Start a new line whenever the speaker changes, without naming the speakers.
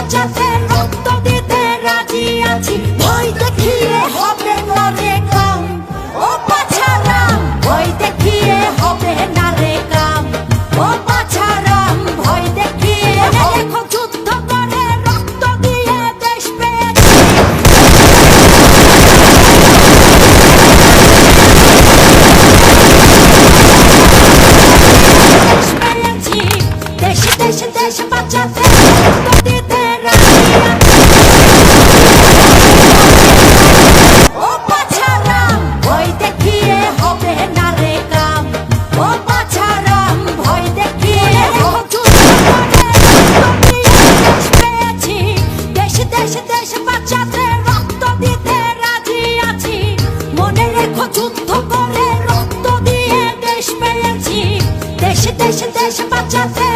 বাঁচাতে রক্ত দিতে রাজি আছি। ভয় দেখিয়ে হবে না রে কাম, ও বাছারাম ভয় দেখিয়ে হবে না রে কাম, ও বাছারাম ভয় দেখিয়ে দেখো যুদ্ধ করে রক্ত দিয়ে দেশ পেয়েছি। দেশ দেশ দেশ বাঁচাতে রক্ত দিতে রাজি আছি। ও বাছারাম ভয় দেখিয়ে হবে না রে কাম, ও বাছারাম ভয় দেখিয়ে দেখো যুদ্ধ করে রক্ত দিয়ে দেশ পেয়েছি। দেশ দেশ দেশ বাঁচাতে রক্ত দিতে রাজি আছি। মনে রেখো যুদ্ধ করে রক্ত দিয়ে দেশ পেয়েছি। দেশ দেশ দেশ বাঁচাতে